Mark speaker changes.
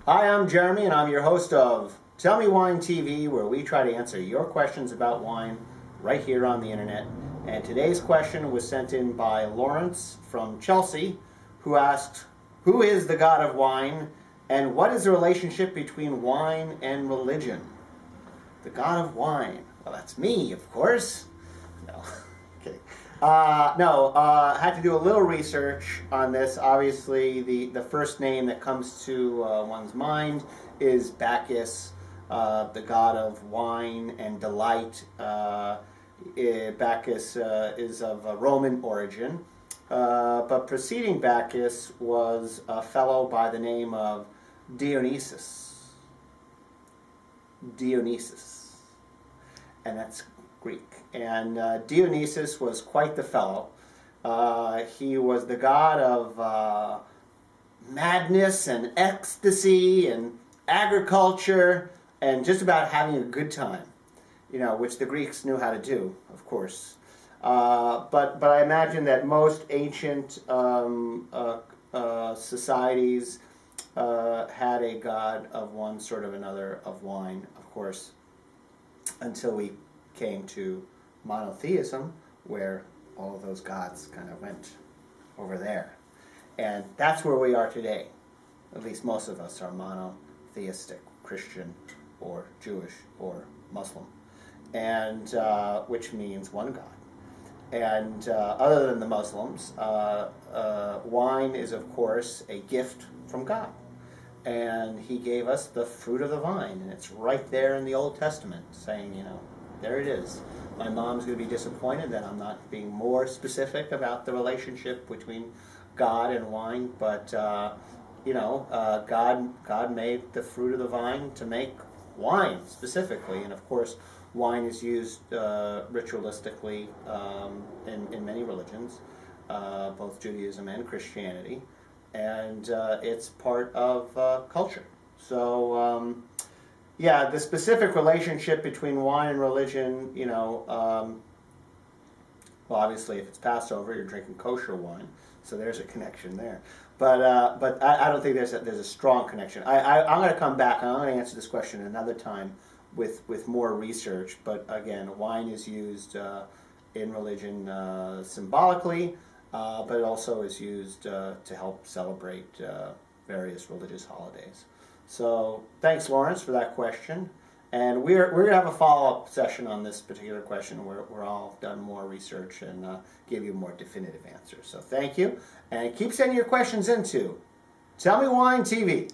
Speaker 1: Hi, I'm Jeremy, and I'm your host of Tell Me Wine TV, where we try to answer your questions about wine right here on the internet. And today's question was sent in by Lawrence from Chelsea, who asked, "Who is the God of wine, and what is the relationship between wine and religion?" The God of wine. Well, that's me, of course. No, kidding. Had to do a little research on this. Obviously, the first name that comes to one's mind is Bacchus, the god of wine and delight. Bacchus is of a Roman origin, but preceding Bacchus was a fellow by the name of Dionysus. Dionysus, and that's Greek. And Dionysus was quite the fellow. He was the god of madness and ecstasy and agriculture and just about having a good time, which the Greeks knew how to do, of course. But I imagine that most ancient societies had a god of one sort of another of wine, of course, until we came to monotheism, where all of those gods kind of went over there. And that's where we are today. At least most of us are monotheistic, Christian or Jewish or Muslim, and which means one God. And other than the Muslims, wine is, of course, a gift from God. And he gave us the fruit of the vine, and it's right there in the Old Testament, saying, there it is. My mom's going to be disappointed that I'm not being more specific about the relationship between God and wine, but God made the fruit of the vine to make wine specifically, and of course, wine is used ritualistically in many religions, both Judaism and Christianity, and it's part of culture. So. The specific relationship between wine and religion, well, obviously, if it's Passover, you're drinking kosher wine, so there's a connection there. But I don't think there's a strong connection. I'm going to come back, and I'm going to answer this question another time with more research. But again, wine is used in religion symbolically, but it also is used to help celebrate various religious holidays. So thanks, Lawrence, for that question. And we're going to have a follow-up session on this particular question where we're all done more research and give you more definitive answers. So thank you. And keep sending your questions into Tell Me Wine TV.